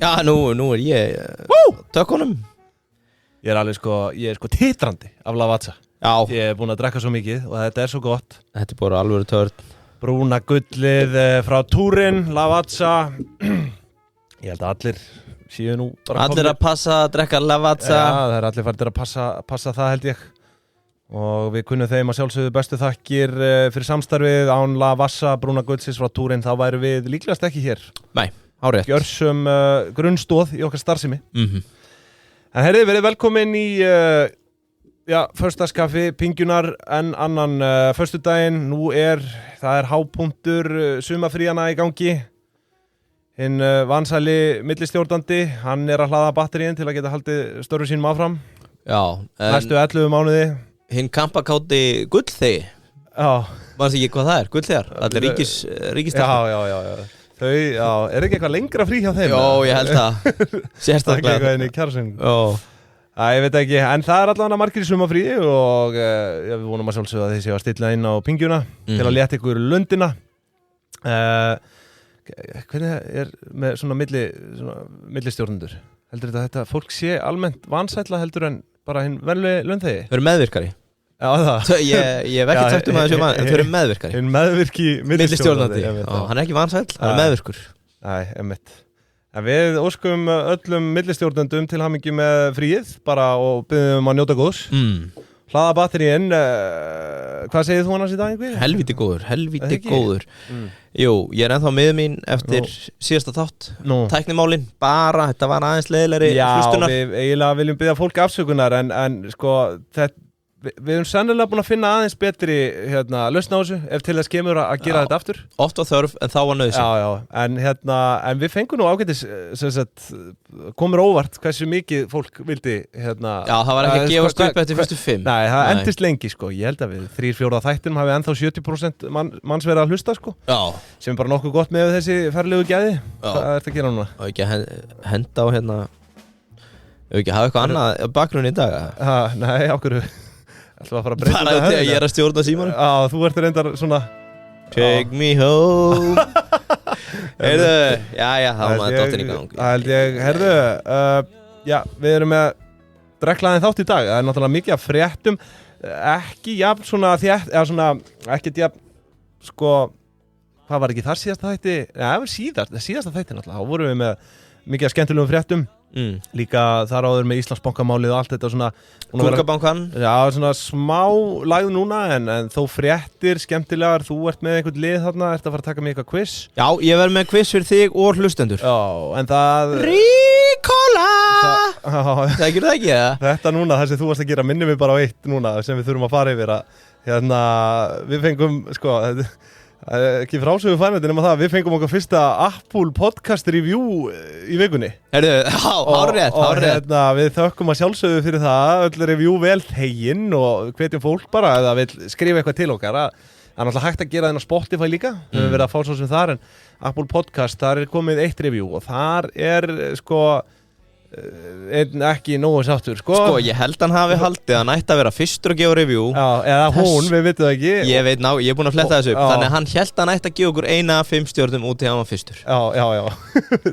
Já, nú ég tökkunum. Ég er sko titrandi af Lavazza. Já. Ég búinn að drekka svo mikið og þetta svo gott. Þetta bara alvöru törn. Brúna gullið frá Túrin, Lavazza. Ég held að allir séu nú bara allir að passa að drekka Lavazza. Já, það allir farnir að passa það held ég. Og við kunnum þeim að sjálfsögðu bestu þakkir fyrir samstarfið án Lavazza, Brúna gullsins frá Túrin. Þá væru við líklegast ekki hér. Nei, hárrétt. Gjörsum grunnstóð í okkar starfsemi. En herri, verið velkomin í föstudagskaffi Pingjunar en annan föstudaginn. Það er hápunktur sumarfríana í gangi. Hinn vansæli millistjórnandi, hann er að hlaða batteríin til að geta haldið störfum sínum áfram. Já. Næstu 11 mánuði. Hinn kampakáti gullþegi. Já. Manstu ekki hvað það er? Gullþegar? Allir ríkistarfsmenn. Já. Þau, er ekki eitthvað lengra frí hjá þeim? Jó, ég held það. Sérstaklega. Það er eitthvað inn í kjærasinn. Jó. Ég veit ekki, en það er allavega margir í sumafríi og við vonum að sjálfsögða að þið séu að stilla inn á Pingjuna til að létta ykkur lundina. Hvernig er með svona millistjórnendur? Heldur þetta fólk sé almennt vansætla heldur en bara hinn venlegi lundþegi? Þau eru meðvirkari. Já, það. Ég hef ekki sagt að þessu mann, en þau eru meðvirkari. Hinn meðvirki millistjórnandi. Hann er ekki vansæll, hann er meðvirkur. Nei, einmitt. En við óskum öllum millistjórnendum til hamingju með fríið bara og byrjum að njóta góðs. Hlaða batteríinn, hvað segir þú annars í dag? Helvíti góður. Jú, ég er ennþá miður mín eftir síðasta þátt. Tæknimálin, bara, þetta var aðeins leiðilegri hlustunar. Já, við eiginlega viljum biðja fólk afsökunar en sko, við erum sennilega búin að finna aðeins betri lausn á þessu ef til þess kemur að gera þetta aftur. Oft var þörf en þá var nauðsyn. Já, en við fengum nú ágætis komur óvart hversu mikið fólk vildi Já, það var ekki að gefast upp eftir fyrstu 5. Nei, það endist lengi sko. Ég held að við 3/4 þættinum hafi ennþá 70% manns verið að hlusta sko. Já. Sem er bara nokkuð gott með þessi ferlegu gæði. Hvað er þetta að gera núna? Og ekki að henda á ef ekki hafa eitthvað annað bakgrunn í dag. Nei, ákveður ætlum að fara að breyta bara þegar ég er að stjórna símanum. Já, þú ert reyndar svona Take me home. Heyrðu, já, þá maður dottin í gang. Held ég, heyrðu, við erum með drekklaðin þátt í dag. Það er náttúrulega mikið af fréttum, ekki jafn svona þétt, eða svona, ekkert jafn, sko, hvað var ekki þar síðasta þætti? Já, síðasta þætti náttúrulega, þá vorum við með mikið af skemmtilegum fréttum. Líka þar áður með Íslandsbankamálið og allt þetta svona Kúlkabankan. Já, svona smá lagð núna en þó fréttir skemmtilegar. Þú ert með einhvern lið þarna, ert að fara að taka mig eitthvað quiz. Já, ég verð með quiz fyrir þig og hlustendur. Já, en það Ríkola! Það ekki það ekki, eða? Þetta núna, það sem þú varst að gera, minnum við bara á eitt núna sem við þurfum að fara yfir að við fengum, sko, ekki frásögu fænandi nema það, við fengum okkar fyrsta Apple podcast review í vikunni. Heyrðu, hárrétt. Og við þökkum að sjálfsögðu fyrir það, öll review vel þeginn og hvetjum fólk bara eða vil skrifa eitthvað til okkar. Það er náttúrulega hægt að gera þennan Spotify líka, við höfum verið að fá svo sem þar en Apple podcast, þar er komið 1 review og þar er sko ekki nógu sáttur sko, ég held hann hafi haldið hann ætti að vera fyrstur að gefa review. Já, eða hún, við vitum það ekki. Ég veit ég er búin að fletta þessu upp. Þannig að hann held hann ætti að gefa okkur 1 af 5 stjörnum út til hann var fyrstur. Já.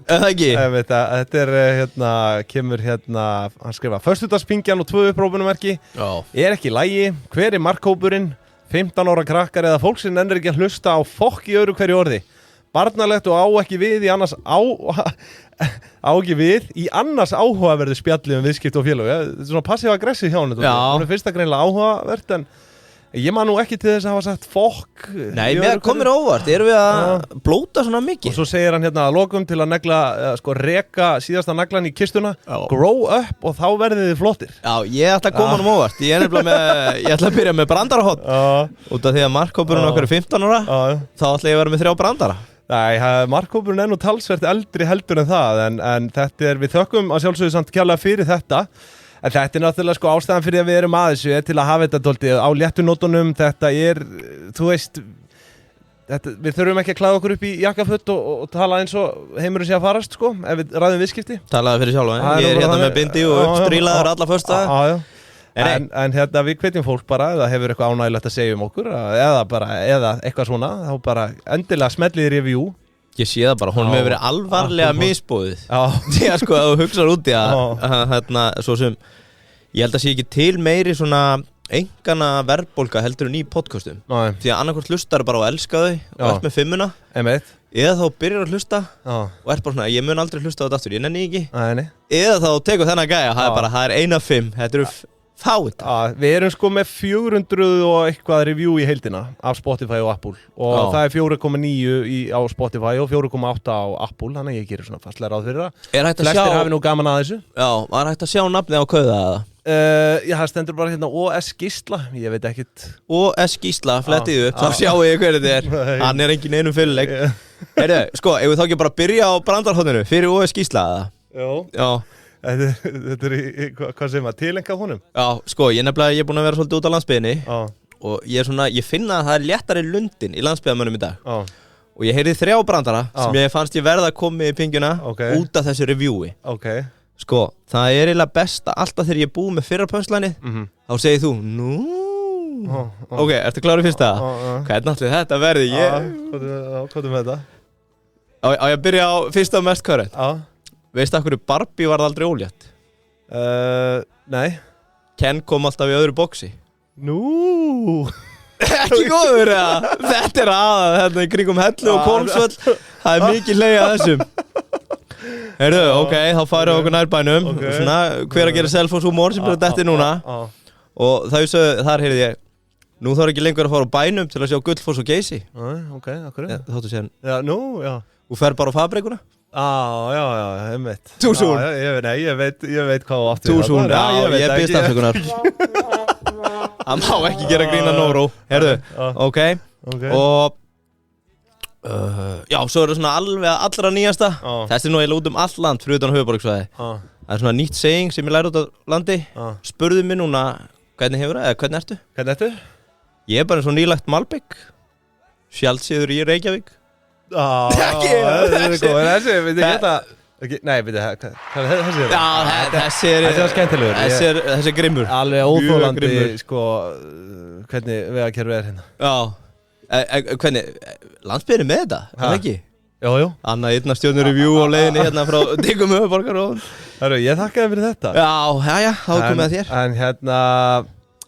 Það ekki? Þetta er kemur hann skrifa föstudagspingjan og 2 upprópunarmerki. Er ekki í lagi, hver er markhópurinn? 15 ára krakkar eða fólk sem ennir ekki að hlusta á fokk í öðru hverju orði. Barnalegt og á ekki við í annars áhugaverðu spjalli viðskipti og félög. Þetta er svona passiv-aggressiv hjá hann. Hún er fyrsta greinilega áhugavert en ég man nú ekki til þess að hafa sagt fokk. Nei, mér komir óvart. Erum við að blóta svona mikið? Og svo segir hann að lokum til að reka síðasta naglan í kistuna. Grow up og þá verðið þið flottir. Já, ég ætla að koma hann óvart. Ég ætla að byrja með brandarahot. Út af því að markhópurinn okkar er 15 ára. Þá ætla ég að vera með 3 brandara. Nei, markhópurinn er nú talsvert eldri heldur en það en þetta við þökkum að sjálfsögðu samt kjærlega fyrir þetta en þetta náttúrulega sko ástæðan fyrir að við erum að þessu til að hafa þetta dálítið á léttunótunum. Þetta þú veist við þurfum ekki að klæða okkur upp í jakkafutt og tala eins og heimurinn sé að farast sko ef við ræðum viðskipti. Talaði fyrir sjálf, ég er hérna með bindi og uppstrílaður alla föstudaga. En hérna við hvetjum fólk bara eða hefur eitthvað ánægilegt að segja okkur eða eitthvað svona þá bara endilega smellið review. Ég sé það bara, hún hefur verið alvarlega misbóðið. Því að sko að þú hugsaður úti hérna svo sem ég held að sé ekki til meiri svona engana verðbólga heldur en í podcastum. Því að annarkvort hlustar bara og elska þau og ert með 5-una. Eða þá byrjar að hlusta og ert bara svona, ég mun aldrei hlusta á þetta aftur, ég nenni ekki. Eða þá tekur þennan gæja, það er 1 af 5, þetta eru fáið. Við erum sko með 400 og eitthvað review í heildina af Spotify og Apple og það er 4,9 á Spotify og 4,8 á Apple, þannig að ég gerir svona fastlega ráð fyrir það. Flestir hafi nú gaman að þessu. Já, var hægt að sjá nafni á kauða eða? Já, það stendur bara hérna OS Gísla, ég veit ekkert. OS Gísla, flettið upp, þá sjáu ég hverju þetta er. Hann er engin einum fyrirleik. Heyrðu, sko, ef við þá ekki bara byrja á brandarhóttinu fyrir OS Gísla eða? Já. Þetta er hvað sem að tilenkað honum? Já, sko, ég er búin að vera svolítið út á landsbyggðinni og ég finna að það er léttari lundin í landsbyggðamönnum í dag og ég heyrði 3 brandara sem ég fannst ég verða að koma í pingjuna út af þessu reviewi. Sko, það er eiginlega besta alltaf þegar ég er búið með fyrra pönslænið þá segir þú, nú ok, ertu klárið fyrst það? Hvernig ætli þetta verði? Hvað er með þetta? Á ég að byrja á fyrsta og mest körrett? Veistu af hverju Barbie varð aldrei ólétt? Nei. Ken kom alltaf í öðru boxi. Nú Ekki góður eða? Þetta er hérna í kringum Hellu og Kólmsvöll. Það er mikið leið að þessum. Heyrðu, ok, þá færum við okkur nærbænum svona, hver að gera selfos-humor sem byrja detti núna og þar heyrði ég nú þarf ekki lengur að fara á bænum til að sjá Gullfoss og Geysi. Ok, akkur þáttu séðan þú fer bara á fabrikuna. Já, einmitt. Too soon. Ég veit hvað þú átti. Too soon, ég byrst afsökunar. Það má ekki gera grína Nóró. Heyrðu, ok og já, svo er það svona alveg allra nýjasta. Þessi er nú eiginlega út all land fyrir utan höfuðborgarsvæði. Það er svona nýtt saying sem ég læri út á landi. Spurðu mig núna, hvernig hefur það, eða hvernig ertu? Hvernig ertu? Ég er bara eins og nýlagt malbygg. Sjálfsíður í Reykjavík. Þessi, veit ég geta. Nei, veit ég, hvað er þessi? Já, þessi er skemmtilegur. Þessi er grimmur. Alveg óþólandi, sko, hvernig vegakerfið er hérna. Já. Hvernig, landsbyggðin með þetta, er það ekki? Jú. Annað 1 stjörnu review á leiðinni hérna frá Diggum höfuðborgar og... Ég þakkaði fyrir þetta. Já, þá komið að þér.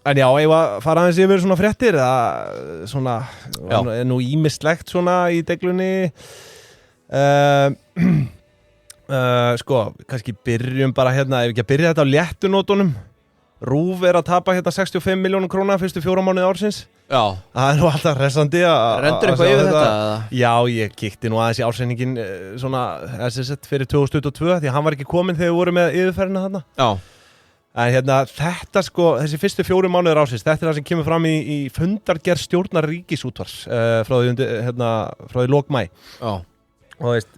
En já, ég var fara aðeins yfir svona fréttir, svona, er nú ýmislegt svona í deglunni. Sko, kannski byrjum bara hérna, ef ekki að byrja þetta á léttunótunum. RÚV er að tapa hérna 65 milljónum króna fyrstu 4 mánuði ársins. Já. Það er nú alltaf hressandi að... Rendur eitthvað yfir þetta? Já, ég kíkti nú aðeins í ársreikningin svona SST fyrir 2022 því að hann var ekki kominn þegar við vorum með yfirferðina þarna. Já. En hérna, þetta sko, þessi fyrstu 4 mánuðir ársins, þetta er það sem kemur fram í fundargerð stjórnar Ríkisútvarps frá því lok maí. Já. Og veist...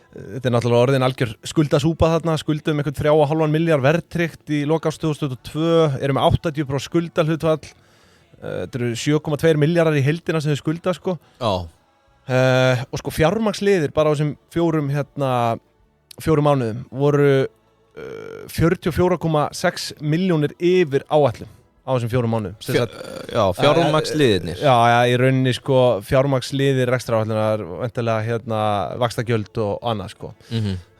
Þetta er náttúrulega orðin algjör skuldasúpa þarna, skuldum einhvern 3,5 miljard verðtryggt í lok árs 2022, erum með 80% skuldalhlutfall, þetta eru 7,2 miljardar í heildina sem þau skulda sko. Já. Og sko fjármagnsliðir bara á þessum 4 mánuðum voru 44,6 milljónir yfir áætlun á þessum 4 mánuðum. Já, fjármagnsliðirnir. Já, í rauninni sko fjármagnsliðir rekstraáætlunar, væntanlega hérna vaxtagjöld og annað sko.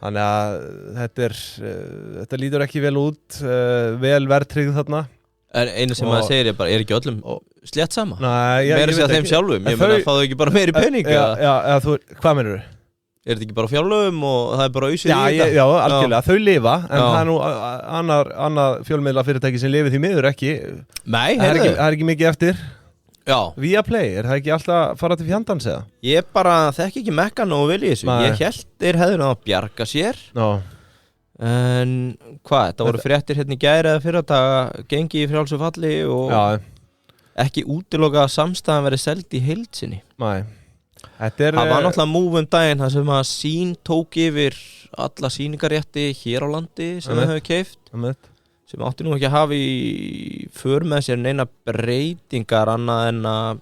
Þannig að þetta lítur ekki vel út, vel verðtryggð þarna. Einu sem maður segir er ekki öllum slétt sama? Nei, meira segja þeim sjálfum, ég meina fáðu ekki bara meiri pening? Hvað meinur þú? Er þetta ekki bara fjárlögum og það er bara auðsir í þetta? Já, algjörlega, þau lifa, en það er nú annað fjölmiðla fyrirtæki sem lifi því miður ekki. Nei, það er ekki mikið eftir. Já. Viaplay, er það ekki alltaf fara til fjandans eða? Ég bara þekki ekki mekkan og vilja þessu. Ég held þeir hefðu að bjarga sér. Já. En hvað, þetta voru fréttir hérna í gær eða fyrradaga, gengi í frjálsu falli og ekki útiloka að samstæðan verið seld í heild sinni. Nei. Það var náttúrulega múf daginn þar sem að Sín tók yfir alla sýningarétti hér á landi sem þau hefur keypt sem átti nú ekki að hafa í för með sér neina breytingar annað en að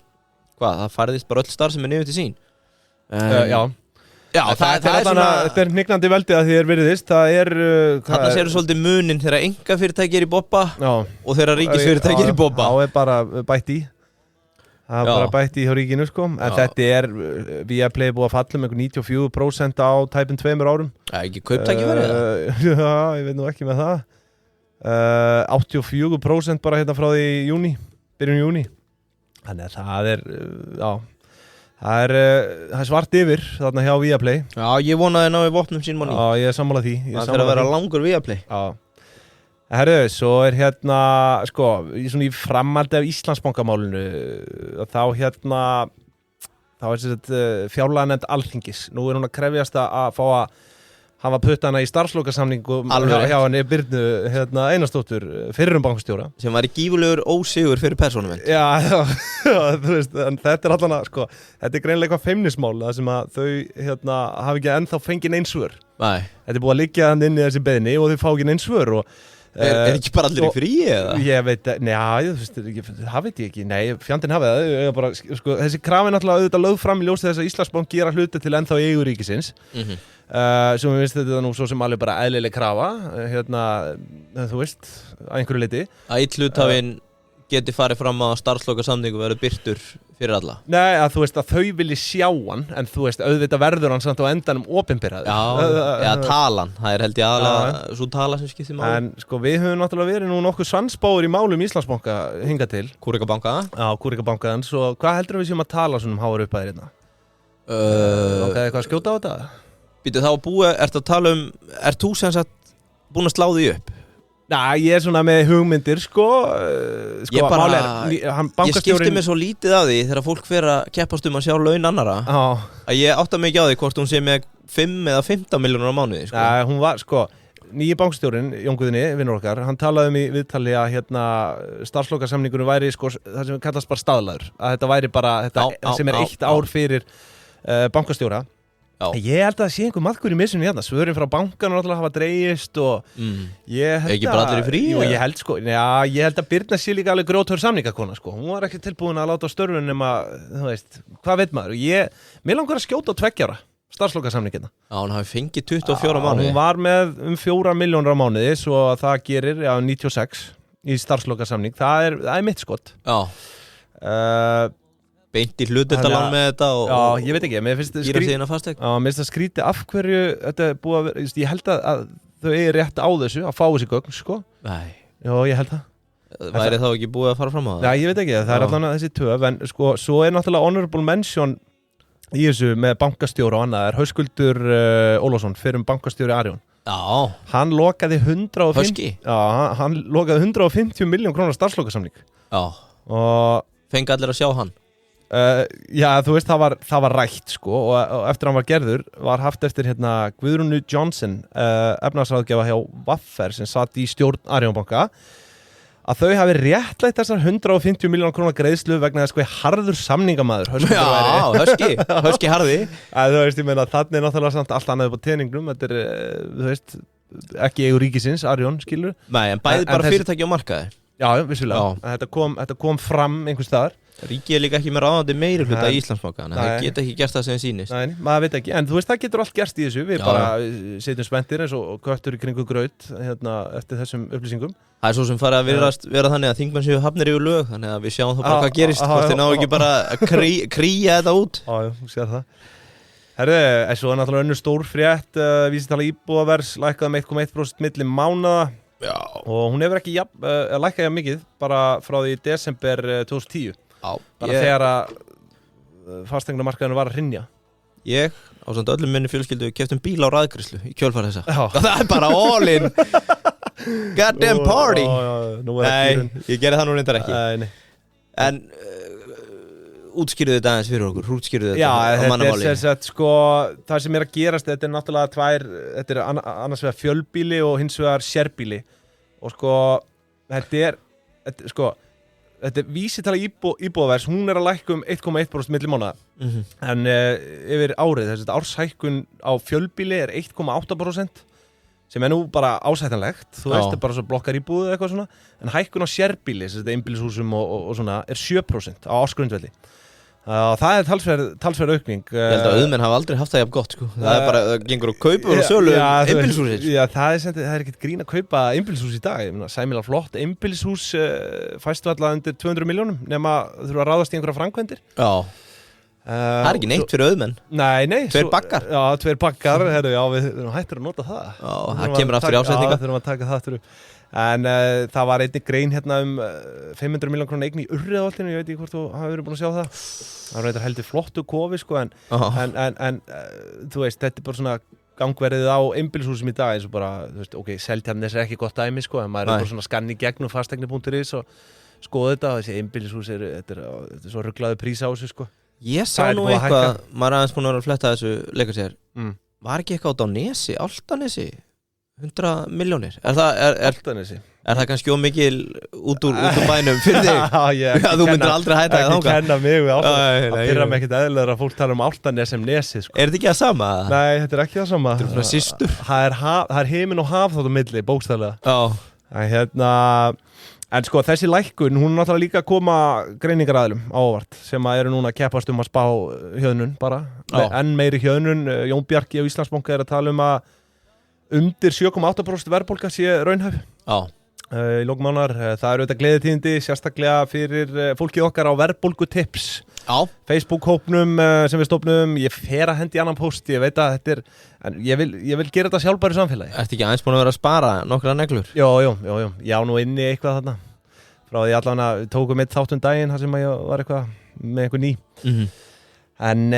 það færðist bara öll starf sem niður til Sín. Já. Já, það er svona þetta hnignandi veldið að því virðist, það þarna séu svolítið munin þegar einkafyrirtæki í bobba og þegar ríkisfyrirtæki í bobba. Já, bara bætt í. Það bara bætt í hjá ríkinu sko, en þetta Viaplay búið að falla með 94% á tæpum 2 árum. Ekki kauptækifæri Já, ég veit nú ekki með það. 84% bara hérna frá því byrjun júní. Þannig að það er svart yfir þarna hjá Viaplay. Já, ég vonaði ná í vopnum sínum á ný. Já, ég er sammála því. Það fyrir að vera langur Viaplay. Já. Herru, svo hérna, sko, í framhaldi af Íslandsbankamálinu, þá fjárlaganefnd Alþingis. Nú hún að krefjast að fá að hafa puttana í starfslokasamningum hjá henni Birnu Einarsdóttur, fyrrum bankastjóra. Sem var í gífurlegur ósigur fyrir persónuvernd. Já, þú veist, en þetta allan að, sko, þetta greinlega eitthvað feimnismál, það sem að þau, hafi ekki ennþá fengið neinn svör. Nei. Þetta búið að liggja hann inn í þessi beiðni og þau fá ekki neinn svör og Er ekki bara allir í fríi eða? Ég veit, það veit ég ekki. Nei, fjandinn hafið það. Bara, sko, þessi krafi náttúrulega auðvitað lögð fram í ljósi þess að Íslandsbanki gera hluti til ennþá í eigu ríkisins. Svo mér finnst þetta nú svo sem alveg bara eðlileg krafa, þú veist, að einhverju leyti. Að hlutafinn geti farið fram að starfslokasamningu verður birtur fyrir alla. Nei, að þú veist að þau vilji sjá hann, en þú veist, auðvitað verður hann samt á endanum opinberaður. Já, talan, það held ég aðalega svo tala sem skiptir máli. En sko, við höfum náttúrulega verið nú nokkuð sannspáir í málum Íslandsbanka hingað til. Kúrikabanka? Já, Kúrikabanka, en svo hvað heldur við séum að tala svona háar upphæðir hérna? Eitthvað að skjóta á þetta? Býtu þá ertu að tala þú sem sagt búin að slá því upp? Nei, ég er svona með hugmyndir, sko ég skipti mig svo lítið af því þegar fólk fer að keppast að sjá laun annara að ég átta mig ekki á því hvort hún sé með 5 eða 15 milljónur á mánuði, sko. Nei, hún var, sko, nýji bankastjórinn, Jón Guðni, vinnur okkar, hann talaði í viðtali að starfslokasamningurinn væri, sko, það sem kallast bara staðlaður, að þetta væri bara, sem er 1 ár fyrir bankastjóra. Já. Ég held að það sé einhver maðkur í missunni hérna. Svörin frá bankanum náttúrulega hafa dregist og ég held ekki bara allir í frí? Jú, ég held sko, ég held að Birna sé líka alveg grjóthörð samningakona sko. Hún var ekki tilbúin að láta á störfun nema, þú veist, hvað veit maður? Mér langar að skjóta á 2 ára starfslokasamningina. Já, hún hafi fengið 24 mánuði. Hún var með 4 milljónur á mánuði, svo það gerir 96 í starfslokasamning. Það er mitt skott. Já. Beint í hlutdeildarlán með þetta og ég veit ekki, mér finnst það skrítið af hverju þetta er búið að vera, ég held að þau eigi rétt á þessu að fá þessi gögn, sko. Nei. Já, ég held það. Væri þá ekki búið að fara fram á það? Já, ég veit ekki, það er allan þessi töf, en sko, svo er náttúrulega honorable mention í þessu með bankastjóra og annað, Höskuldur Ólafsson, fyrrum bankastjóri Arion. Já. Hann lokaði 150 milljón krónar starfslokasamning. Já. Og fengi allir að sjá hann? Já, þú veist, það var rætt sko og eftir hann var gerður var haft eftir Guðrúnu Johnson efnahagsráðgjafa hjá Vaffer sem satt í stjórn Arionbanka að þau hafi réttlætt þessar 150 miljónar krónar greiðslu vegna þess hvað harður samningamaður Höski harði. Þú veist, ég meina þannig er náttúrulega samt allt annað upp á teningnum, þetta er, þú veist, ekki eigu ríkisins, Arion, skilur. Nei, en bæði bara fyrirtæki á markaði. Já, vissulega, þetta kom fram einhvers staðar. Ríkið er líka ekki með ráðandi meiri hluta í Íslandsbanka, það geta ekki gert það sem sýnist. Nei, maður veit ekki, en þú veist, það getur allt gerst í þessu, við bara setjum spenntir eins og köttur í kringu graut eftir þessum upplýsingum. Það er svo sem farið að vera þannig að þingmenn séu hafnir yfir lög, þannig að við sjáum þá bara hvað gerist, hvort þið ná ekki bara að kría þetta út. Já, þú sér það. Herðu, svo er náttúrulega önnur stór frétt, vísitala íbúðaverðs lækkaði 1,1% milli mánaða og hún hefur ekki lækkað mikið bara frá því desember 2010. Bara þegar að fasteignamarkaðurinn var að hrynja. Ég, á samt öllum minni fjölskyldu, keyptum bíl á raðgreiðslu í kjölfar þessa. Það er bara all in. Goddamn party. Nei, ég gerði það nú reyndar ekki. Nei. En útskýrðu þetta aðeins fyrir okkur, útskýrðu þetta á mannamáli. Já, sko, það sem er að gerast, þetta er náttúrulega þetta er annars vegar fjölbíli og hins vegar sérbíli. Og sko, þetta er vísitala íbúðaverðs, hún er að lækka 1,1% milli mánaða. En yfir árið, þessi árshækkun á fjölbíli er 1,8% sem er nú bara ásættanlegt, þú veist, það er bara svo blokkar íbúðu eitthvað svona, en hækkun á sérbíli, þessi einbýlishúsum og svona, er 7% á ársgrundvelli. Það talsverð aukning. Ég held að auðmenn hafa aldrei haft það jafn gott, sko. Það bara, það gengur og kaupur og sölu einbýlishúsir. Já, það er ekkert grín að kaupa einbýlishús í dag. Ég meina, sæmilega flott einbýlishús fæstu alltaf undir 200 milljónum nema þurfa að ráðast í einhverja framkvæmdir. Já. Það er ekki neitt fyrir auðmenn. Nei. 2 baggar. Já, 2 baggar. Herru, já, við erum hættir að nota það. Já, það kemur aftur í ásetninga. Já, þurfum að taka það aftur upp. En það var einnig grein hérna 500 milljón króna eign í Urriðaholtinu, ég veit ekki hvort þú hafi verið búin að sjá það. Það var heldur flottu kofi, sko, en þú veist, þetta er bara svona gangverðið á einbýlishúsum í dag, eins og bara, þú veist, ok, Seltjarnarnes er ekki gott dæmi, sko, en maður er bara svona skanni gegnum fasteign.is og skoða þetta, og þessi einbýlishús þetta er svo ruglaðu prís á þessu, sko. Ég sá nú eitthvað, maður aðeins búin að vera að fletta þessu leika sér. Var ekki eitthvað á Nesi, Álftanesi? 100 milljónir. Er það kannski ómikil út úr bænum fyrir þig? Já, þú myndir aldrei hætta það þangað. Ekki kenna mig við Álftanes. Það pyrrar mig ekkert eðlilega að fólk tala um Álftanes sem Nesi, sko. Er þetta ekki það sama? Nei, þetta er ekki það sama. Þetta er svona systur. Það er himinn og haf þátt á milli, bókstaflega. Já. En sko, þessi lækkun, hún er náttúrulega líka að koma greiningaraðilum á óvart sem eru núna að keppast að spá hjöðnun bara. Enn meiri hjöðnun. Jón Bjarki á Íslandsbanka er að tala um að undir 7,8% verðbólga sé raunhæf í lok mánaðar. Það eru auðvitað gleðitíðindi, sérstaklega fyrir fólkið okkar á verðbólgutips Facebook-hópnum sem við stofnum. Ég fer að hendi annan post, ég veit að þetta en ég vil gera þetta sjálfbæru samfélagi. Ertu ekki aðeins búin að vera að spara nokkra neglur? Jó, já, nú inni eitthvað þarna frá því allavega tókum eitt þáttun daginn þar sem ég var eitthvað með eitthvað ný. En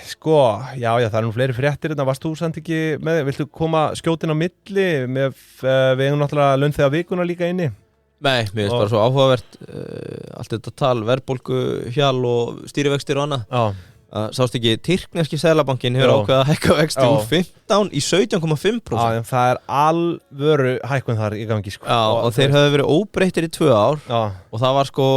sko, já, það er nú fleiri fréttir en varst þú samt ekki með, viltu koma skjótin á milli við eigum náttúrulega launþega vikuna líka inni? Nei, mér finnst bara svo áhugavert allt þetta tal, verðbólgu, hjal og stýrivextir og annað. Sást ekki, tyrkneski seðlabankinn hefur ákveðið að hækka vexti úr 15 í 17,5%. Já, það er alvöru hækkun þar í gangi, sko. Já, og þeir höfðu verið óbreyttir í 2 ár og það var sko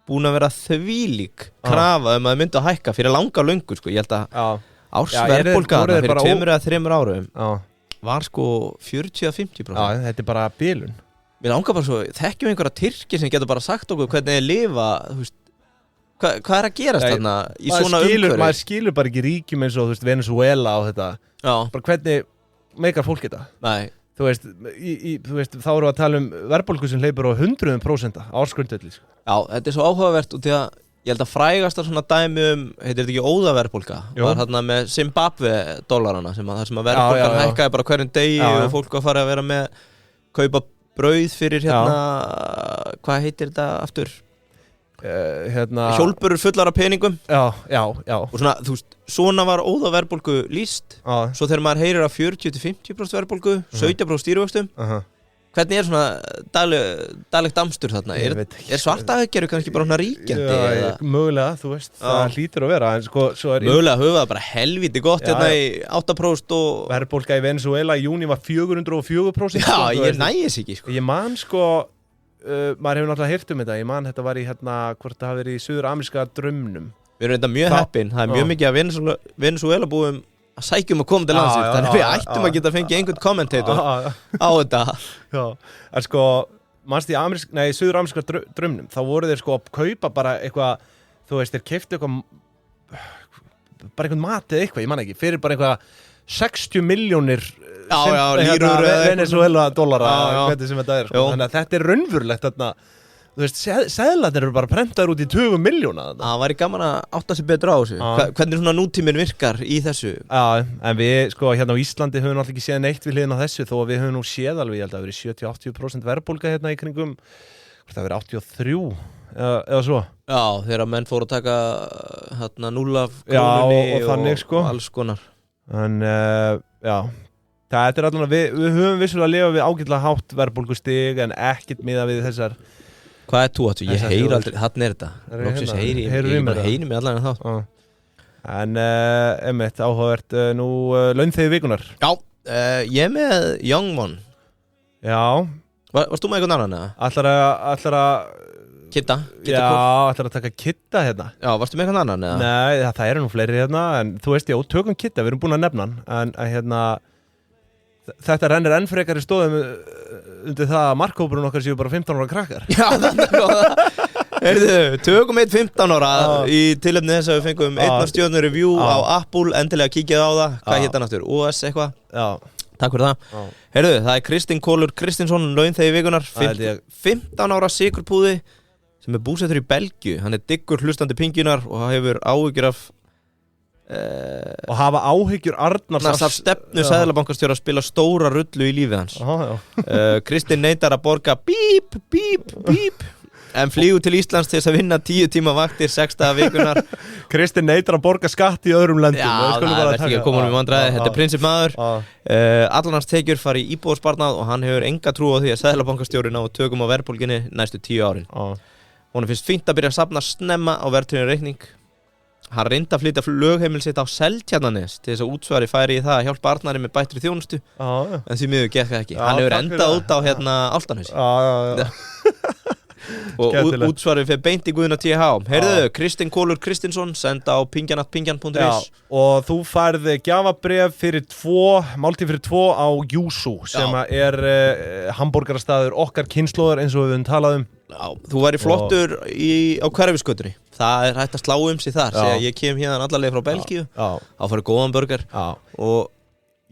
búin að vera þvílík krafa að myndi að hækka fyrir langa löngu, sko. Ég held að ársverðbólga fyrir 2 eða 3 árum var sko 40-50%. Já, þetta er bara bilun. Mér langar bara svo, þekkjum einhverja Tyrkir sem getur bara sagt okkur hvernig þeir lifa, þú veist, hvað er að gerast þarna í svona umhverfi? Maður skilur bara ekki ríkjum eins og, þú veist, Venezuela og þetta. Bara hvernig meikar fólk þetta? Nei. Þú veist, þá erum við að tala um verðbólgu sem hleypur á 100% ársgrundvelli. Já, þetta er svo áhugavert og því að ég held að frægast að svona dæmi heitir þetta ekki óðaverðbólga? Var þarna með Zimbabwe-dollarana sem að verðbólgan hækkaði bara hverjum degi og fólk var farið að vera með kaupa brauð fyrir hvað heitir þetta aftur? Hjólburur fullar af peningum. Já. Og svona, þú veist, svona var óðaverðbólgu lýst. Svo þegar maður heyrir að 40-50% verðbólgu, 17% stýrivöxtum. Hvernig er svona daglegt amstur þarna? Er svartahaggerð kannski bara svona ríkjandi? Mögulega, þú veist, það hlýtur að vera. Mögulega höfðu það bara helviti gott hérna í 8% og... Verðbólga í Venezuela í júni var 404%. Já, ég nægis ekki, sko. Ég man, sko, maður hefur náttúrulega heyrt þetta. Ég man, þetta var í, hvort það hafi verið í suður-ameríska draumnum. Við erum þetta mjög heppin. Það er mjög mikið að Venezuela búum að sækjum að koma til landsins, þannig að við ættum að geta að fengið einhvern kommentator á þetta. Já, en sko, mannst í suður-ameríska draumnum, þá voru þeir sko að kaupa bara eitthvað, þú veist, þeir keyptu eitthvað, bara einhvern mat eða eitthvað, ég man ekki, fyrir bara eitthvað 60 milljónir lírur Venezuela dollara, hvernig sem þetta er, sko. Þannig að þetta er raunverulegt þarna. Þú veist, seðlarnir eru bara prentaður út í 20 milljóna. Það væri gaman að átta sig betur á þessu. Hvernig svona nútíminn virkar í þessu? Já, en við, sko, hérna á Íslandi höfum náttúrulega ekki séð neitt við hliðina á þessu, þó að við höfum nú séð alveg, ég held að það verið 70-80% verðbólga hérna í kringum, það verið 83 eða svo. Já, þegar menn fóru að taka hérna 0 af krónunni og þannig, sko. Og alls konar. En, já, það er allavega, við höfum vissulega að lifa við ágætlega hátt verðbólgustig en ekkert miðað við þessar. Hvað er þú aftur? Ég heyri aldrei, hann er þetta. Lóksins heyri mig allan en þá. En, einmitt, áhugavert, nú launþegi vikunar. Já, ég er með Young One. Já. Varst þú með einhvern annan eða? Ætlar að... Kitta? Já, ætlar að taka Kitta hérna. Já, varstu með einhvern annan eða? Nei, það eru nú fleiri hérna, en þú veist, já, tökum Kitta, við erum búin að nefna hann, en hérna... Þetta rennir enn frekar í stóðum undir það að markhópurinn okkar séu bara 15 ára krakkar. Já, Heyrðu, tökum 15 ára í tilefni þess að við fengum 1 stjörnu review á Apple, endilega kíkjaðu á það. Hvað hétt hann aftur? OS eitthvað? Já. Takk fyrir það. Heyrðu, það er Kristinn Kolur Kristinsson, launþegi vikunar, 15 ára sykurpúði sem er búsettur í Belgíu. Hann er diggur hlustandi Pingjunar og hefur áhyggjur af og hafa áhyggjur Arnars af stefnu seðlabankastjóra að spila stóra rullu í lífið hans. Kristinn neitar að borga bíp en flýgur til Íslands til þess að vinna 10 tíma vaktir 6 daga vikunar. Kristinn neitar að borga skatt í öðrum löndum. Já, það er ekki að koma um vandræði. Þetta er prinsip maður. Allan hans tekjur fari í íbúðarsparnað og hann hefur enga trú á því að seðlabankastjóri ná tökum á verðbólginni næstu 10 árin. Honum finnst fínt að byrja að safna snemma á verðtryggðum reikning. Hann reyndi að flytja lögheimil sitt á Seltjarnarnes til þess að útsvari færi í það að hjálpa Arnari með bættri þjónustu en því miður gekk það ekki. Hann hefur endað út á Álftanesi og útsvari fyrir beint í Guðna TH. Heyrðu, Kristinn Kolur Kristinsson senda á pingjan@pingjan.is og þú færði gjafabréf fyrir 2 máltíð fyrir 2 á Júsú sem er hamborgarastaður okkar kynslóðar eins og við höfum talað um. Já, þú væri flottur á Hverfisgötunni. Það er hægt að slá um sig þar. Segja ég kem hérna alla leið frá Belgíu. Þá farið góðan burger. Og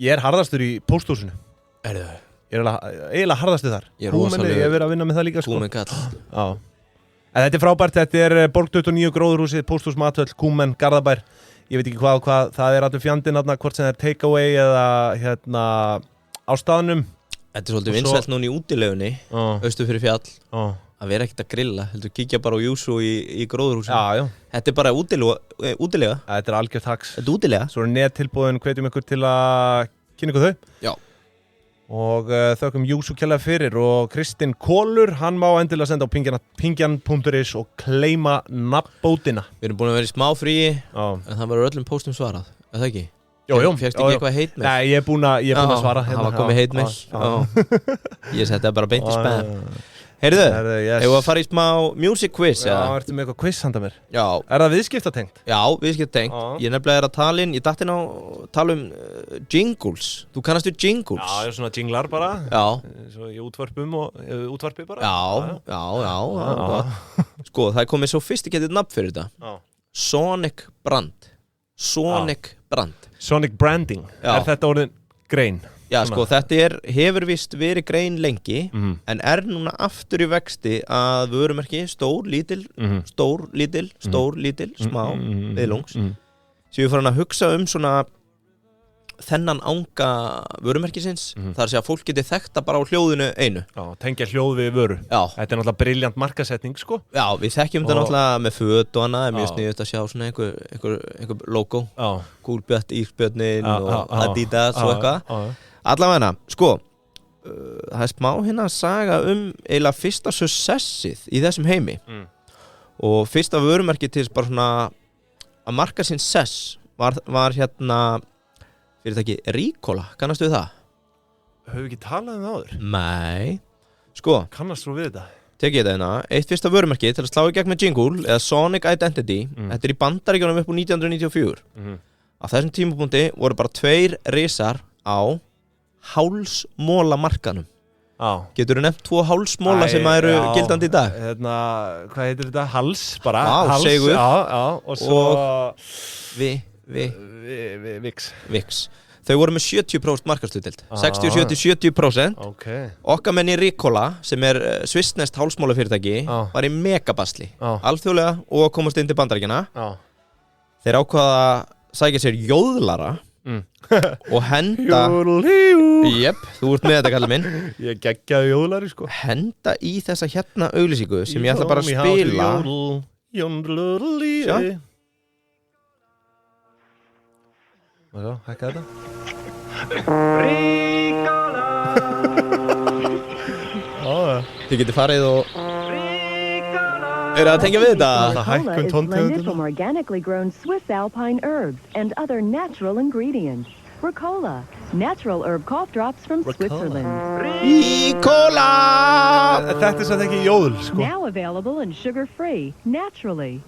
ég er harðastur í pósthúsinu. Erðu? Ég er eiginlega harðastur þar. Ég er rosalega. Ég hef verið að vinna með það líka sko. Kúmen kall. En þetta er frábært. Þetta er Borg 29 gróðurhúsið, pósthús Matvöll, Kúmen, Garðabær. Ég veit ekki hvað það er allur fjandinn þarna, hvort sem það er take away eða hérna á staðnum. Þetta er svolítið vinsælt núna í útilegunni, austur fyrir fjall. Að vera ekkert að grilla, heldur kíkja bara á Júsú í gróðurhúsinu. Já. Þetta er bara útilega. Þetta er algjört haks. Þetta er útilega. Svo er nettilboðin, hvetjum ykkur til að kynna ykkur þau. Já. Og þökkum Júsú kærlega fyrir og Kristinn Kolur, hann má endilega senda á pingjan.is og claima nafnbótina. Við erum búin að vera í smá fríi, en það var öllum póstum svarað, er það ekki? Jó. Fékkst ekki eitthvað heitmeil? Nei, ég er búin að svara. Það var komið heitmeil. Ég setti það bara beint í spam. Heyrðu, hefur að fara í smá music quiz? Já, ertu með eitthvað quiz handa mér? Já. Er það viðskiptatengt? Já, viðskiptatengt. Ég nefnilega að tala inn á tala um jingles. Þú kannast við jingles? Já, svona jinglar bara. Já. Svo í útvarpi bara. Já. Sko, það er komið sophisticated nafn fyrir þetta. Já. Sonic Brand. Sonic Branding. Já. Er þetta orðin grein? Já, sko, þetta hefur vist verið grein lengi, en er núna aftur í vexti að vörumerki stór, lítil, smá, miðlungs, sem við farin að hugsa svona þennan anga vörumerkisins, þar sé að fólk geti þekkt bara á hljóðinu einu. Já, tengja hljóð við vöru. Já. Þetta er náttúrulega brilljant markasetning, sko. Já, við þekkjum þetta náttúrulega með föt og annað, mjög sniðut að sjá svona einhver logo. Já. Kúlbjört, Ísbjörnin og Adidas og eitthvað. Allavega, sko, það er smá hérna að saga eiginlega fyrsta successið í þessum heimi. Og fyrsta vörumerkið til bara svona að marka sinn sess var hérna fyrirtæki Ricola, kannastu við það? Höfum við ekki talað um það áður? Nei, sko. Kannast þú við þetta? Tekið þetta hérna, eitt fyrsta vörumerkið til að slá í gegn með jingle eða Sonic Identity, þetta er í Bandaríkjunum upp úr 1994. Á þessum tímapunkti voru bara 2 risar á hálsmóla markanum. Getur þú nefnt 2 hálsmóla sem eru gildandi í dag? Hvað heitir þetta? Hals, bara. Segur. Já, og svo Vix. Þau voru með 70% markarshlutdeild. 60-70%. Okkar menn í Ricola, sem er svissneskt hálsmólafyrirtæki, var í megabasli. Alþjóðlega og komast inn til Bandaríkjanna. Þeir ákvaða að sækja sér jóðlara og henda þú ert með þetta, kallið minn. Ég geggjaði jóðlari, sko. Henda í þessa hérna auglýsingu sem ég ætla bara að spila. Sjá. Hækka þetta. Þið getur farið og að tengja við þetta? Ricola is blended from organically grown Swiss alpine herbs and other natural ingredients. Ricola, natural herb cough drops from Switzerland. Ricola! Þetta er satt ekki jóðl, sko. Now available and sugar-free, naturally.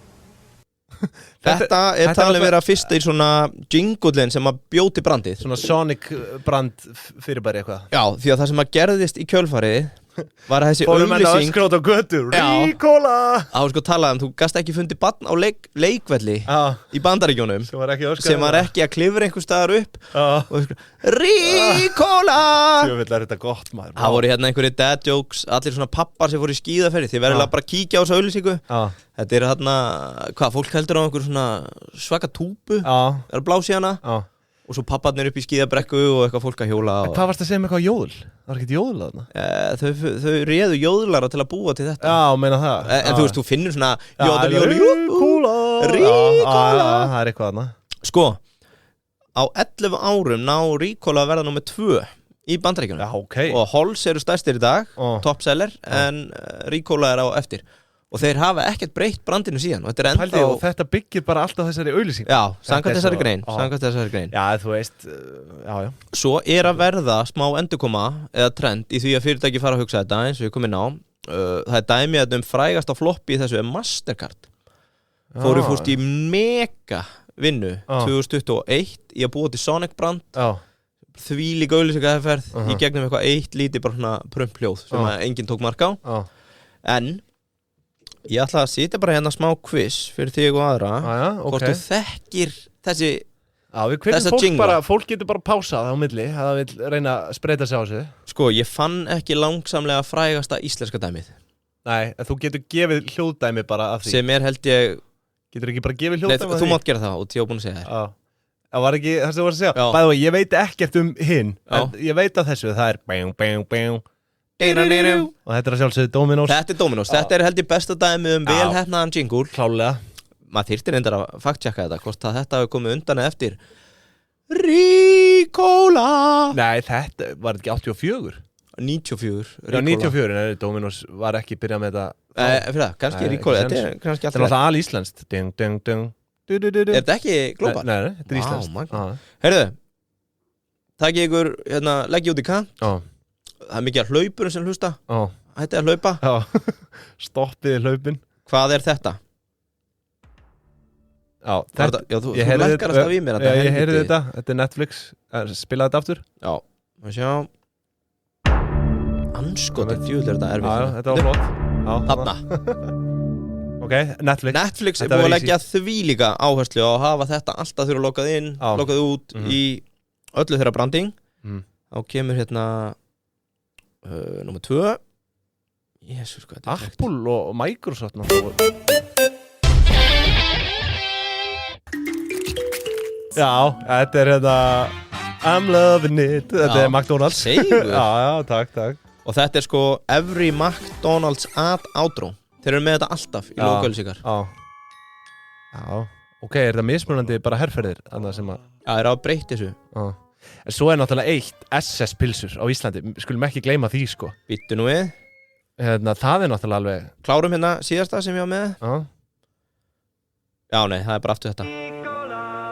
Þetta er talið vera fyrst í svona jinglin sem að bjóti brandið. Svona Sonic brand fyrirbæri eitthvað. Já, því að það sem að gerðist í kjölfarið var þessi Fórum menn að auglýsing öskra út á götur Já. Ríkóla Það var sko talað þú gast ekki fundið barn á leikvelli í Bandaríkjónum sem var ekki að öskra sem var ekki að klifra einhver staðar upp og sko, Ríkóla Sjöfull er þetta gott maður Það voru hérna einhverju dad jokes allir svona pappar sem fóru í skíðaferði þið verður bara að kíkja á þessu auglýsingu Þetta er hérna, hvað, fólk heldur á einhver svona svaka túpu er að blási hana og svo papparnir upp í skíðabrekku og eitthvað fólk að hjóla Hvað varst að segja með eitthvað jóðl? Það var ekkert jóðl þarna? Þau réðu jóðlara til að búa til þetta Já, meina það En þú veist, þú finnur svona jóðl, Ríkóla Ríkóla Það er eitthvað þarna Sko, á 11 árum ná Ríkóla að verða númer 2 í Bandaríkjunum Já, ok og Halls eru stærstir í dag, topseller en Ríkóla er á eftir og þeir hafa ekkert breytt brandinu síðan og þetta er ennþá og þetta byggir bara alltaf þessari auglýsing Já, samkvæmt þessari grein Já, þú veist, já Svo er að verða smá endurkoma eða trend í því að fyrirtæki fara að hugsa þetta eins og ég kom inn á það er dæmi að floppy í floppi þessu er Mastercard fóru fúst í mega vinnu 2021 í að búa til Sonic brand þvílík auglýsingaherferð í gegnum eitthvað eitt lítið bara svona prumpljóð sem að enginn tók mark á en ég ætla að sitja bara hérna smá quiz fyrir þig og aðra hvort þú þekkir þessi við hvetjum fólk getur bara pásað á milli að það vil reyna að spreita sig á sig Sko, ég fann ekki langsamlega frægasta íslenska dæmið Nei, þú getur gefið hljóðdæmi bara af því sem er held ég Getur ekki bara gefið hljóðdæmi Nei, þú mátt gera það og ég var búin að segja þér Það var ekki það sem þú varst að segja Bæði, ég veit ekkert hinn en ég veit að þessu, það er bang og þetta er að sjálfsögðu Dominos Þetta er Dominos, þetta er held ég besta dæmi vel hefnaðan jingle Klálega Maður þyrftir reyndar að fact-checka þetta hvort að þetta hefur komið undan eða eftir Ríkóla Nei, þetta var ekki 84 94 Já, 94, nei, Dominos var ekki byrjað með þetta Fyrir það, kannski Ríkóla Þetta er kannski alltaf Þetta er alíslenskt Er þetta ekki global? Nei, þetta er íslenskt Heyrðu, takk ég ykkur, leggja út í kant Það er mikið af hlaupurum sem hlusta Þetta er að hlaupa Stoppiði hlaupin Hvað er þetta? Þú lækkar alltaf í mér Ég heyrði þetta, þetta er Netflix Spilaði þetta aftur Já, maður sjá Anskotið djúl er þetta erfitt Þetta var flott Þarna Ok, Netflix er búið að leggja þvílíka áherslu á að hafa þetta alltaf þurfa lokað inn lokað út í öllu þeirra branding Þá kemur hérna Númer 2 Jesus, hvað þetta er Apple og Microsoft Já, þetta er hérna I'm loving it Þetta er McDonald's Segur Já, takk Og þetta er sko every McDonald's ad outro Þeir eru með þetta alltaf í lókauðlýsingar Já, ok, er það mismunandi bara herferðir annað sem að Já, þeir eru að breyta þessu En svo er náttúrulega eitt SS-pilsur á Íslandi Skulum ekki gleyma því sko Býttu nú við Það er náttúrulega alveg Klárum hérna síðasta sem ég var með Já, nei, það er bara aftur þetta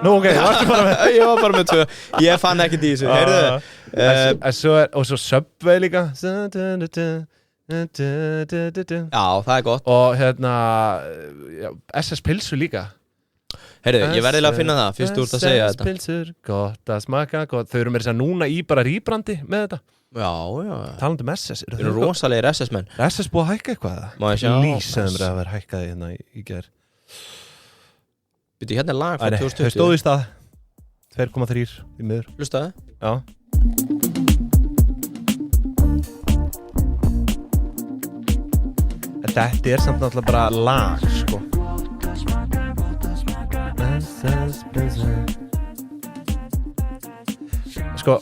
Nú, ok, ég var bara með 2 Ég fann ekki því þessu, heyrðu Og svo Subway líka Já, það er gott Og hérna SS-pilsur líka Heyrðu, ég verðilega að finna það fyrst þú ert að segja þetta SS-pilsur, gott að smaka gott. Þau eru með þess að núna í bara rýbrandi með þetta Já Talandi um SS Þau eru rosalegir SS-menn SS búið að hækka eitthvað Má ég sjá Lýsaðum að vera hækkaði hérna í gær Býttu, hérna er lag frá 2020 Þau stóðu í stað 2,3 í miður Hlustaðu Já Þetta er samt náttúrulega bara lag sko Sko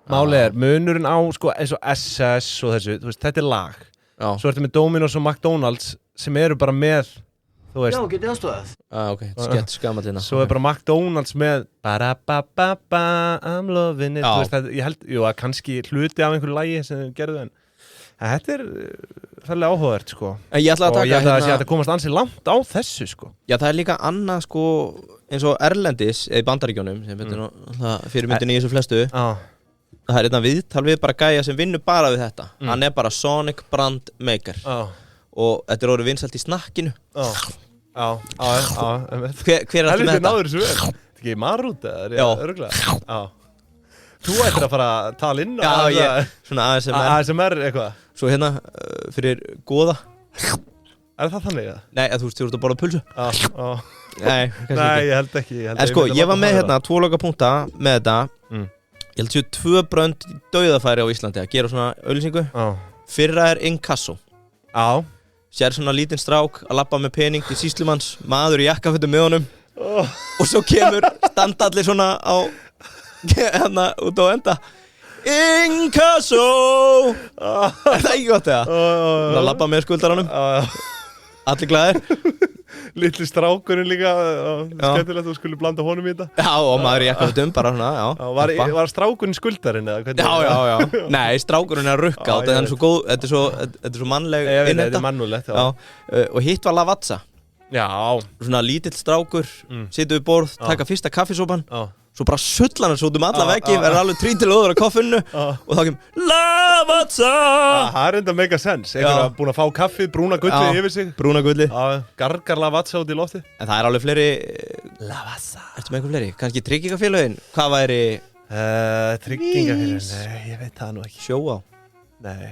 Málið er munurinn á sko eins og SS og þessu, þú veist, þetta er lag Svo ertu með Dominos og McDonald's sem eru bara með þú veist Já, getið aðstofað ok, skett skamallina Svo er bara McDonald's með ba-da-ba-ba-ba I'm loving it þú veist, það, ég held, jú, að kannski hluti af einhverju lagi sem þau gerðu en þetta er færlega áhugavert sko Ég ætla að taka og ég ætla að sé að þetta komast ansi langt á þessu sko Já, það er líka annað sko eins og Erlendis eða í Bandaríkjónum sem betur fyrirmyndin í þessu flestu það er einna viðtal við bara gæja sem vinnur bara við þetta hann er bara Sonic Brand Maker og þetta er orðið vinsælt í snakkinu Hver er alltaf með þetta? Þetta er ekki marút eða örgulega Þú ættir að fara að tala inn Já, ég, svona ASMR eitthvað. Svo hérna, fyrir góða. Er það þannig, eða? Nei, þú veist, þú ert að borða pulsu. Nei, ég held ekki. En sko, ég var með hérna 2 lokapunkta með þetta. Ég held séu 2 brönd dauðafæri á Íslandi að gera svona auglýsingu. Fyrra inkasso. Sér svona lítinn strák að labba með pening til sýslumanns, maður í jakkafötum með honum. Og svo kemur standallir svona á hérna út á enda Inkasso Er það ekki gott eða? Það labba með skuldaranum Allir glæðir Litli strákurinn líka skemmtilegt að þú skulle blanda honum í þetta Já, og maður í jakkafötum bara svona Var strákurinn skuldarinn eða? Já Nei, strákurinn að rukka Þetta er svo góð, þetta er svo mannleg innheimta. Þetta er mannulegt Og hitt var Lavazza Já Svona lítill strákur Situr við borð, taka fyrsta kaffisópan Svo bara sullan hans út alla veggi verður alveg trítilóður á koffinu og þá kemur Lavazza Það er enda mega sens Einhverja búin að fá kaffið, brúna gullið yfir sig Brúna gullið Gargar Lavazza út í loftið En það er alveg fleiri Lavazza Ertu með einhver fleiri? Kannski tryggingafélögin? Hvað væri Tryggingafélögin? Nei, ég veit það nú ekki Sjóvá? Nei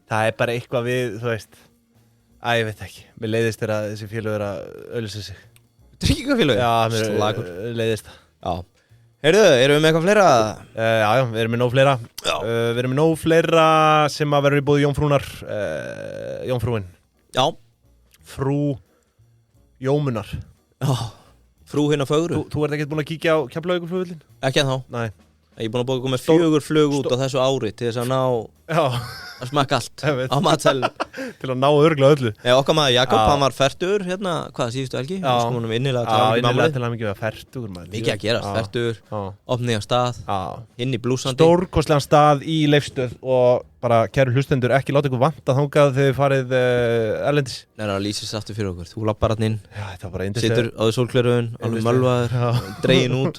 Það er bara eitthvað við, þú veist ég veit ekki Mér leiðist þér að þessi félög er að auglýsa sig Tryggingafélögin? Já, mér leiðist það Já Heyrðu, erum við með eitthvað fleira? Já, við erum með nóg fleira Við erum með nóg fleira sem að verður í búið Jómfrúnar Jómfrúin Já Frú Jómunar Já Frú hérna fögru Þú ert ekkert búin að kíkja á Keflavíkurflugvöllinn? Ekki ennþá Nei Ég er búin að bóka með 4 flug út á þessu ári til þess að ná að smakka allt á matsælun Til að ná örugglega öllu Okkar maður Jakob, hann var fertugur hérna, hvað, síðustu helgi? Já, innilega til að mikið var fertugur Mikið að gerast, fertugur, opnið á stað inn í blúsandi Stórkostlegan stað í Leifsstöð og bara kæru hlustendur, ekki láta ykkur vanta þangað þegar þið farið erlendis Nei, það lýsist aftur fyrir okkur, þú lappar hann inn Situr á því sólgleraugun, alveg mölvaður, dregin út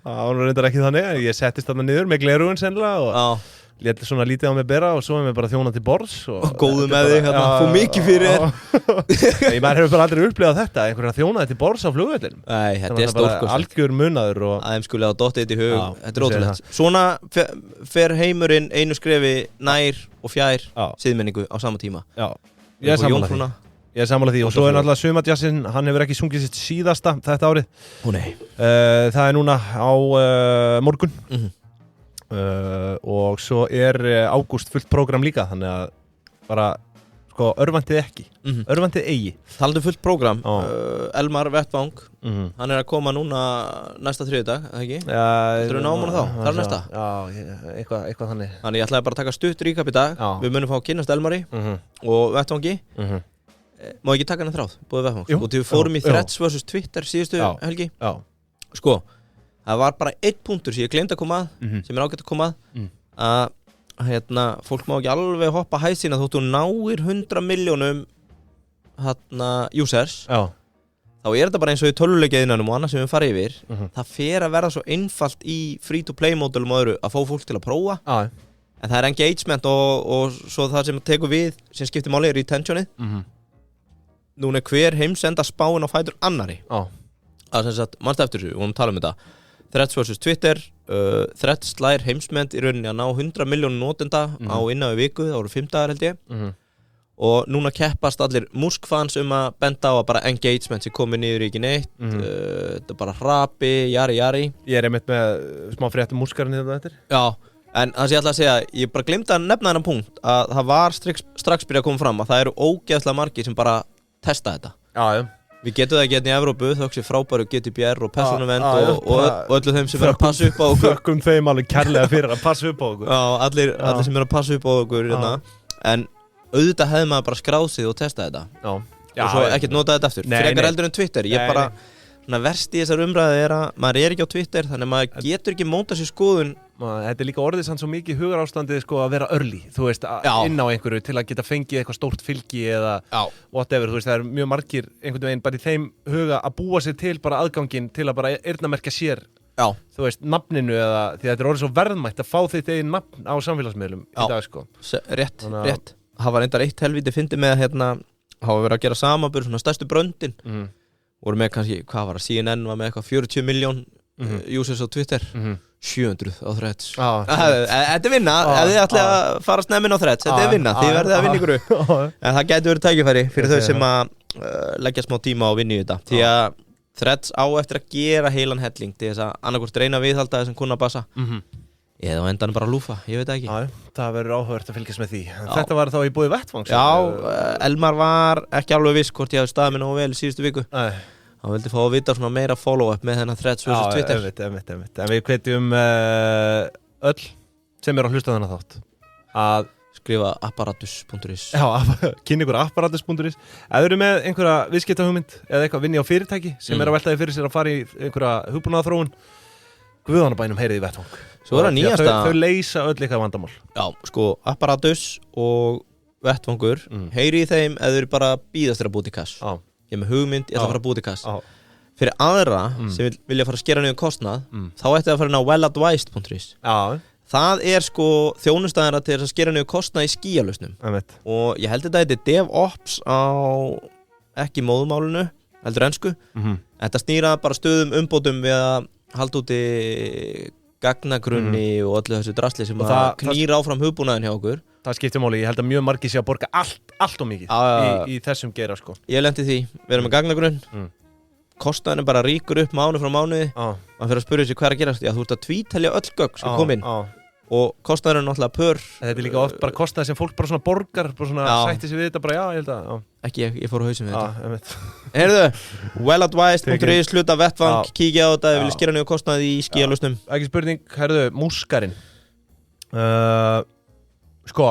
Það var reyndar ekki þannig, ég settist þarna niður með gleraugun sennilega og lét svona lítið á mig bera og svo er mér bara þjóna til borðs og góðu með þig, fór mikið fyrir þér Maður hefur bara aldrei upplifað þetta, einhverja þjónaði til borðs á flugvellinum Nei, þetta er stórkostlegt algjör munaður og aðeim skulle hafa dottið þetta í hug, þetta er ótrúlegt Svona fer heimurinn einu skrefi nær og fjær siðmenningu á sama tíma Já, ég er sammála því og svo er náttúrulega sumadjassinn, hann hefur ekki sungið sitt síðasta þetta árið Það er núna á morgun og svo er ágúst fullt prógram líka þannig að bara sko örvantið ekki örvantið eigi Talandi fullt prógram Elmar Vettvang hann er að koma núna næsta þriðjudag eða ekki? Þú ná mann þá, það er næsta Já, eitthvað þannig Þannig ég ætlaði bara að taka stutt recap í dag Við munum fá að kynnast Elmari og Vettvangi Má ekki taka hann þráð, búið Vettvangs og við fórum í Threads vs Twitter síðustu helgi Sko Það var bara 1 punktur sem ég gleymdi að koma að sem er ágætt að koma að hérna, fólk má ekki alveg hoppa hæð sína þótt þú náir 100 milljónum users þá er þetta bara eins og í tölvuleikjaðinanum og annað sem við farið yfir það fer að verða svo einfalt í free-to-play módulum og öðru að fá fólk til að prófa en það er engagement og svo það sem tekur við sem skiptir máli er retentionið núna er hver heimsenda spáin á fætur annari að sem sagt, mannst eftir þessu, við vorum að tala um þetta Threads vs Twitter Threads slær heimsmynd í rauninni að ná 100 milljónum notenda á innan við viku, það voru 5 dagar held ég og núna keppast allir Musk-fans að benda á að bara engagement sem komið niður í ekki neitt þetta er bara hrapi, jari Ég er einmitt með smá fréttum Muskarinn hérna eftir Já, en það sem ég ætla að segja ég bara glemdi að nefna þennan punkt að það var strax byrjað að koma fram að það eru ógeðslega margir sem bara testa þetta Já Við getum það ekki hérna í Evrópu, þóksi frábæru GDPR og persónuvernd og öllu þeim sem er að passa upp á okkur Þökkum þeim alveg kærlega fyrir að passa upp á okkur Já, allir sem er að passa upp á okkur En auðvitað hefði maður bara skráð sig og testa þetta og svo ekkert nota þetta aftur Frekar heldur en Twitter Ég bara, verst í þessar umræði er að maður er ekki á Twitter þannig að maður getur ekki móta sér skoðun Þetta er líka orðið sann svo mikið hugarástandið sko að vera early, þú veist, inn á einhverju til að geta fengið eitthvað stórt fylgi eða whatever, þú veist, það er mjög margir einhvern veginn bara í þeim huga að búa sér til bara aðganginn til að bara eyrnamerkja sér þú veist, nafninu eða því þetta er orðið svo verðmætt að fá þitt eigin nafn á samfélagsmiðlum í dag sko Rétt Það var reyndar eitt helvíti fyndi með hérna hafa verið að gera samanburð svona stærstu bröndin voru með kannski, hvað var það, CNN var með eitthvað 40 milljón users á Twitter 700 á Threads. Þetta vinna, ef þið ætla að fara snemmin á Threads, þetta vinna, þið verðið að vinna ykkur. En það gæti verið tækifæri fyrir þau sem að leggja smá tíma á að vinna í þetta. Því að Threads á eftir að gera heilan helling til þess að annarkvort reyna að viðhalda þessum kunnabassa. Eða á endanum bara lúfa, ég veit ekki. Það verður áhugavert að fylgjast með því. Þetta var þá í boði Vettvangs. Já, Elmar var ekki alveg viss hvort ég hafði staðið mig nógu vel í síðustu viku. Hann vildi fá að vita svona meira follow-up með þennan Threads versus Twitter. Einmitt. En við hvetjum öll sem eru að hlusta þennan þátt að skrifa apparatus.is. Kynna ykkur apparatus.is. Ef eru með einhverja viðskiptahugmynd eða eitthvað vinni á fyrirtæki sem er að veltaði fyrir sér að fara í einhverja hugbúnaðarþróun, Guðanabænum heyrið í Vettvang. Svo er það nýjasta. Þau leysa öll eitthvað vandamál. Já, sko, apparatus og Vettvangur heyri í þeim eða þau eru bara bíðast þér að búti kass. Ég er með hugmynd, ég ætla að fara að búti kass. Fyrir aðra sem vilja fara að skera niður kostnað, þá ætti að fara inn á welladvised.is. Það er sko þjónustæðara til þess að skera niður kostnað í skýjalausnum. Og ég held þetta heiti DevOps á ekki móðumálinu, heldur ensku. Þetta snýra bara stöðum umbótum við að halda úti gagnagrunni og öllu þessu drasli sem að knýra áfram hugbúnaðin hjá okkur. Það skiptir máli, ég held að mjög margir sé að borga allt og mikið í þessum geira sko. Ég lendi því, við erum með gagnagrunn, kostnaðin bara ríkur upp mánuð frá mánuði, maður fyrir að spyrja sig hvað er að gerast, já þú ert að tvítelja öll gögn sem kom inn og kostnaðin náttúrulega pör. Þetta er líka oft bara kostnaði sem fólk bara svona borgar, bara svona sætti sig við þetta bara, já ég held að. Ekki ég fór á hausinn við þetta. Heyrðu, welladvised.is, hluta Vettvang, kíkja á þetta ef við viljum skera niður kostnaði í skýjalausnum. Ekki spurning, heyrðu, múskarinn. Sko,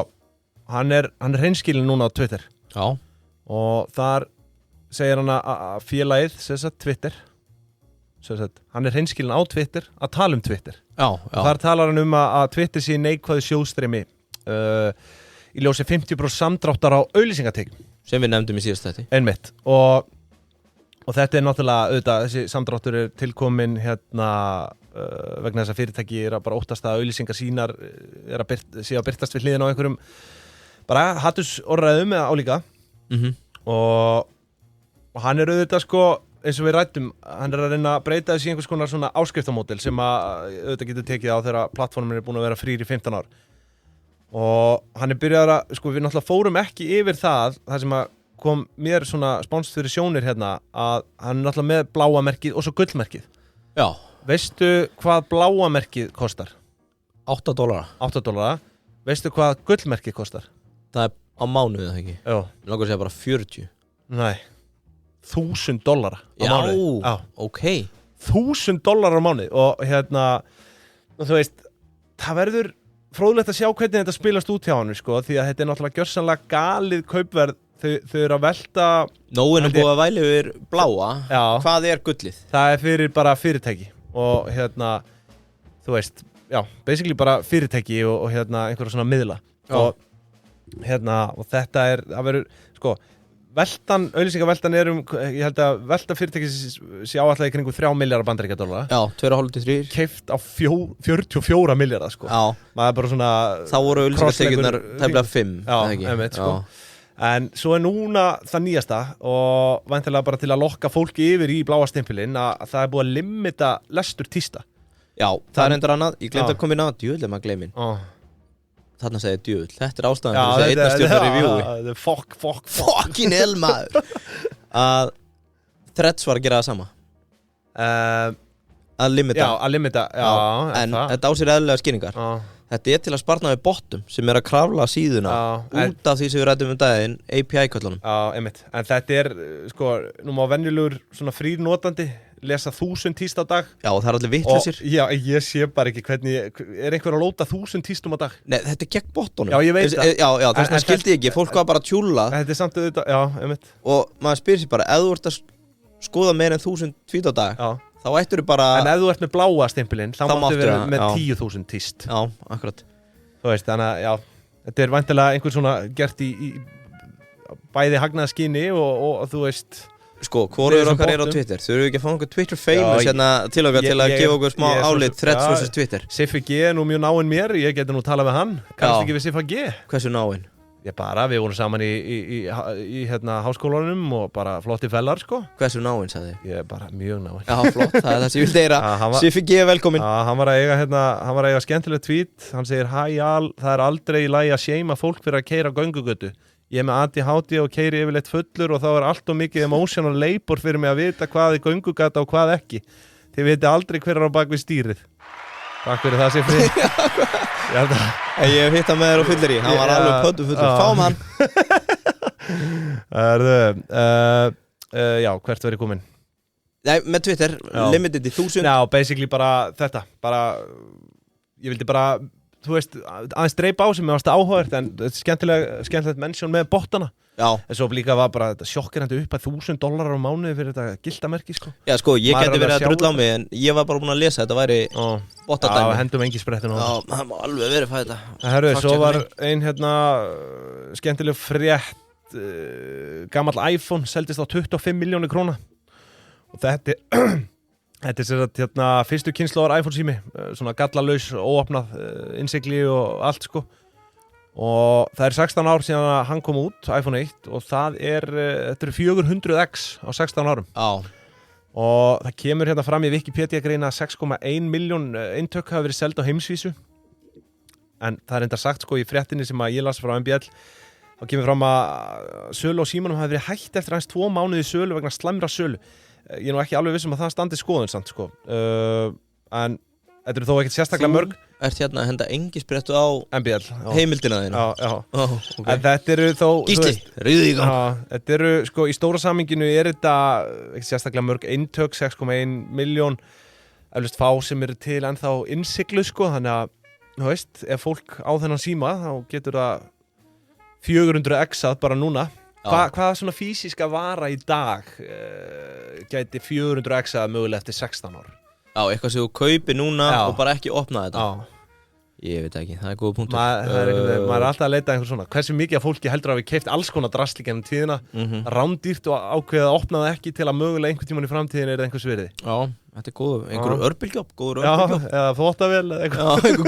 hann er hreinskilinn núna á Twitter. Já. Og þar segir hann að félagið, Twitter, hann er hreinskilinn á Twitter að tala um Twitter. Já. Þar talar hann að Twitter sé neikvæðu sjóðstreymi í ljósi 50% samdráttar á auglýsingatekjum. Sem við nefndum í síðast þetta. Einmitt. Og þetta er náttúrulega, auðvitað, þessi samdráttur er tilkomin vegna þess að fyrirtæki er að bara óttast að auglýsingar sínar sé að birtast við hliðina á einhverjum bara hatursorðræðum eða álíka. Og hann er auðvitað sko, eins og við ræddum, hann er að reyna að breyta þessi einhvers konar svona áskriftamódel sem að auðvitað getur tekið á þegar plattformin er búin að vera frýr í 15 ár. Og hann er byrjað að, sko við náttúrulega fórum ekki yfir það sem að kom mér svona spánskt fyrir sjónir hérna, að hann er náttúrulega með bláa merkið og svo gullmerkið. Já. Veistu hvað bláa merkið kostar? $8. $8. Veistu hvað gullmerkið kostar? Það er á mánuði það ekki? Já. Ég langar að segja bara 40. Nei. $1,000 á mánuði. Já, ok. $1,000 á mánuði og þú veist, það verður fróðlegt að sjá hvernig þetta spilast út hjá hann, sko, því að þetta er náttúrulega gjörsamlega galið kaupverð, þau eru að velta. Nóin er búið að væli yfir bláa. Já. Hvað er gullið? Það er fyrir bara fyrirtæki og þú veist, já, basically bara fyrirtæki og einhverja svona miðla. Og þetta það verður, sko, auglýsingaveltan er ég held að velta fyrirtækis sé áætlaði kringum 3 milljarðar bandaríkjadollara. Já, 2,5-3. Keypt á 44 milljarðar, sko. Já. Maður er bara svona. Þá voru auglýsingatekjurnar tæplega 5. Já, einmitt, sko. En svo er núna það nýjasta og væntanlega bara til að lokka fólki yfir í bláa stimpilinn að það er búið að limita lestur tísta. Já, það er endur annað. Ég glemt að koma inn á djöðlega maður gleymin. Þarna segir djöðl, þetta er ástæðan fyrir þess að einna stjórnar reviewi. Fucking hell maður. Að Threads var að gera það sama. Að limita. Já, að limita, já. En þetta á sér eðlilega skýringar. Þetta er til að sparna við bottum sem er að krafla síðuna út af því sem við ræddum daginn, API-köllunum. Já, einmitt. En þetta er, sko, nú má venjulegur svona frýr notandi lesa 1000 tíst á dag. Já, og það er allir vitlausir. Já, ég sé bara ekki hvernig, er einhver að lóta 1000 tístum á dag? Nei, þetta er gegn bottunum. Já, ég veit það. Já, þess vegna skildi ég ekki, fólk var bara að tjúlla. Þetta er samt auðvitað, já, einmitt. Og maður spyrir sér bara, ef þú ert að skoða meira en 1000 tweet á dag, þá ættur þú bara. En ef þú ert með bláa stimpilinn, þá máttu vera með 10.000 tíst. Já, akkurat. Þú veist, þannig að, já, þetta er væntanlega einhver svona gert í bæði hagnaðarskyni og þú veist. Sko, hvorugur okkar er á Twitter? Þurfum við ekki að fá einhver Twitter famous hérna til okkar til að gefa okkur smá álit Threads versus Twitter? Siffi G er nú mjög náinn mér, ég geti nú talað með hann. Kannast ekki við Siffa G? Hversu náinn? Við vorum saman í hérna háskólanum og bara flotti fellar, sko. Hversu náinn, sagði þið? Ég bara mjög náinn. Já, flott, það það sem ég vildi heyra. Siffi G, velkomin. Já, hann var að eiga skemmtilegt tweet. Hann segir, það aldrei í lagi að shama fólk fyrir að keyra á göngugötu. Ég með ADHD og keyri yfirleitt fullur og þá allt og mikið emotional labor fyrir mig að vita hvað göngugata og hvað ekki. Þið viti aldrei hver á bak við stýrið. Takk fyrir það, Siffi. Ég hef hitt hann með þér á fyllir í. Hann var alveg pöddu fullur. Fáum hann. Já, hvert verið komin? Nei, með Twitter, limited í 1000. Já, basically bara þetta. Ég vildi bara, þú veist, aðeins dreipa á sem ég varst áhugavert, en skemmtilegt mention með bottana. Já. En svo líka var bara þetta sjokkirandi upp að $1,000 á mánuði fyrir þetta gildamerki, sko. Já, sko, ég geti verið að drulla á mig, en ég var bara búin að lesa þetta væri bottadæmi. Já, hendum engi sprettinu á það. Já, það má alveg verið þetta. Herru, svo var ein skemmtileg frétt, gamall iPhone seldist á 25 milljónir króna. Og þetta er sér að fyrstu kynslóðar iPhone sími, svona gallalaus, óopnað, innsigli og allt, sko. Og það 16 ár síðan að hann kom út, iPhone 1, og þetta eru 400X á 16 árum. Já. Og það kemur hérna fram í Wikipedia greina að 6,1 milljón eintök hafa verið seld á heimsvísu. En það reyndar sagt, sko, í fréttinni sem að ég las frá MBL, þá kemur fram að sölu á símanum hafi verið hætt eftir aðeins 2 mánuði sölu vegna slæmra sölu. Ég er nú ekki alveg viss að það standi skoðun samt, sko. En þetta eru þó ekkert sérstaklega mörg. Þú ert hérna að henda engisbrettu á MBL, heimildina þínu. Já. Okay. En þetta eru þó... Gísli, rýðu í gang. Þetta eru, sko, í stóra saminginu er þetta ekkert sérstaklega mörg eintök, 6,1 milljón, eflust fá sem eru til ennþá innsiglu, sko, þannig að, þú veist, ef fólk á þennan síma, þá getur það 400X-að bara núna. Hvaða svona físiska vara í dag gæti 400X-að mögulega eftir 16 ár? Já, eitthvað sem þú kaupir núna og bara ekki opna þetta. Já. Ég veit ekki, það góð punktur. Maður er alltaf að leita einhver svona. Hversu mikið af fólki heldur að við keypt alls konar drasl í gennum tíðina, rándýrt og ákveðið að opna það ekki til að mögulega einhvern tímann í framtíðin er einhvers virði. Já, þetta er góð, einhverju örbylgjóp, góður örbylgjóp. Já, eða þvottavél eða eitthvað. Já, einhver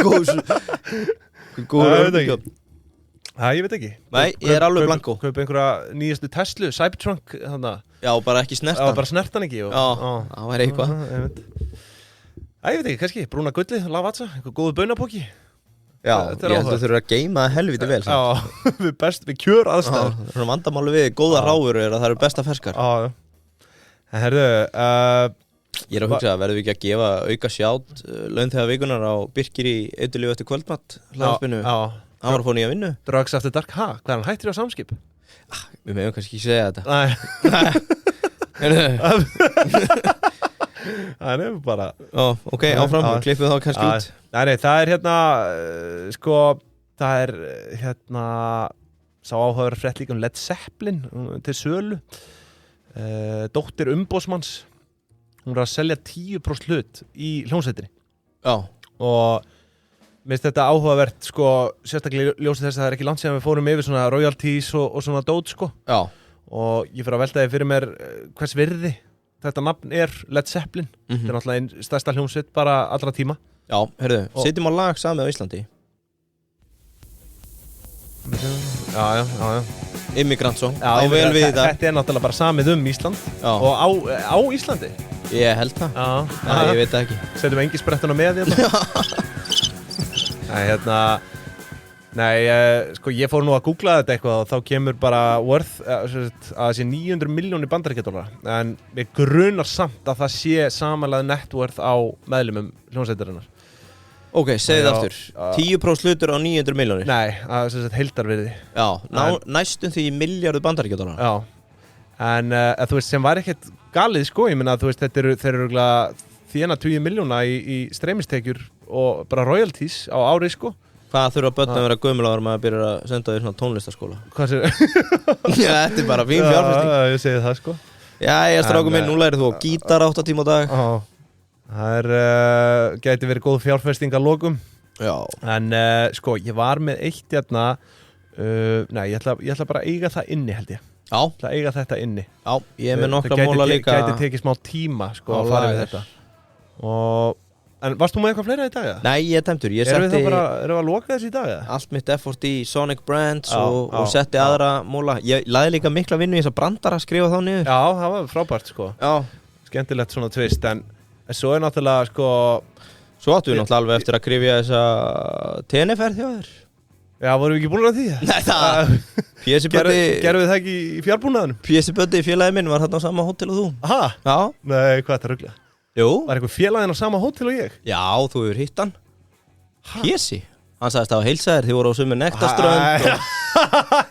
góður örbylgjóp. Það, ég veit ekki. Nei, ég er alveg blanko. Kaupa einhverja nýjastu Tesla, Cybertruck, þannig. Já, bara ekki snertan. Já, bara snertan ekki. Já, það væri eitthvað. Ég veit ekki, kannski, brúna gulli, Lavazza, einhver góðu baunapóki. Já, ég held að þú þurfur að geyma það helviti vel. Já, við kjör aðstæður. Svona vandamáli við góða ráfur er að það eru besta ferskar. Já. Herðu, ég er að hugsa að verðum við ekki að gefa auka sjátt launþega vikunar á Birkir í Eitulíu eftir kvöldmatt hlaðvarpinu. Já. Hann var að fá nýja vinnu. Drugs After Dark, hvað er hann hættir á Samskip? Við meðum kannski ekki segja þetta. Nei. Það er bara... Ok, áfram, klippum þá kannski út. Nei, það er sá áhugaður frétt líka Led Zeppelin til sölu. Dóttir umboðsmanns. Hún er að selja 10% hlut í hljómsveitinni. Já. Og mér finnst þetta áhugavert, sko, sérstaklega ljósið þess að það er ekki langt síðan við fórum yfir svona royalties og svona dót, sko. Já. Og ég fyrir að velta því fyrir mér hvers virði þetta nafn er Led Zeppelin. Þetta er náttúrulega einn stærsta hljómsveit bara allra tíma. Já, heyrðu, setjum á lag samið á Íslandi. Já. Immigrant song, á vel við þetta. Þetta er náttúrulega bara samið Ísland. Já. Og á Íslandi. Ég held það. Já. Ég veit það ekki. Setjum engisbrettuna með þetta. Sko ég fór nú að googla þetta eitthvað og þá kemur bara worth að það sé 900 milljónir bandaríkjadollara, en við grunar samt að það sé samanlega net worth á meðlimum hljómsveitarinnar. Ok, segðu það aftur. 10% hlutur á 900 milljónir? Nei, það er heildarvirði. Já, næstum því miljardur bandaríkjadollara. Já, en þú veist sem var ekkert galið, sko, ég meina þú veist þeir eru þjána 20 milljóna í streymistekjur og bara royalties á ári, sko. Hvað þurfa börn að vera gömul áður maður að byrja að senda þér svona tónlistaskóla? Hvað sér? Já, þetta er bara fín fjárfesting. Já, ég segi það, sko. Já, ég strákum minn, nú lærið þú á gítar 8 tíma á dag. Það gæti verið góð fjárfesting að lokum. Já. En sko, ég var með eitt hérna, ég ætla bara að eiga það inni, held ég. Já. Ég ætla að eiga þetta inni. Já, ég er með nokkra móla líka. Það gæti tekið smá tíma, sko, að fara við þetta. Og En varst þú með eitthvað fleira í dag? Nei, ég tæmtur, ég Erum setti við að loka þessi í dag? allt mitt effort í Sonic Brands Já, og já, setti já. aðra móla. Ég lagði líka mikla vinnu í þess að brandara að skrifa þá niður. Já, það var frábært sko. Já. Skemmtilegt svona tvist, en svo náttúrulega sko... Svo áttum við náttúrulega alveg eftir að krifja þessa TNF-ferð hjá þér. Já, vorum við ekki búin að því? Nei, það... Gerðum við það ekki í fjárbúnaðunum? Pési Böddi, félagi minn, var þarna á sama hótel og þú. Aha, Já. nei, hvað er þetta ruggla? Jú. Var eitthvað félaginn á sama hótel og ég? Já, þú hefur hitt hann. Pési. Hann sagðist að heilsa þér, þið voru á sömu nektarströnd og...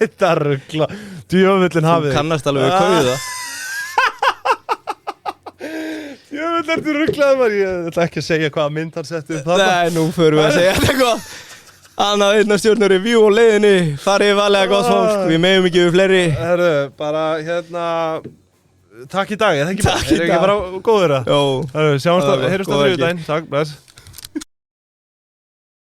Þetta ruggla, djöfullin hafið. Þú kannast alveg við kauða. Djöfull ertu rugglaður maður, ég ætla ekki að segja hvaða mynd hann setti upp þarna. Nei, nú förum við að segja þetta gott. Annað einna stjórnur review á leiðinni. Farið valega gott fólk, við megum ekki við fleiri. Herru, bara hérna... Takk í dag, eða ekki bara? Takk í dag. Er ekki bara góður það? Jó. Herru, sjáumst Það var að, gott, heyrjumst á góða helgi. þriðjudaginn. Takk, bless.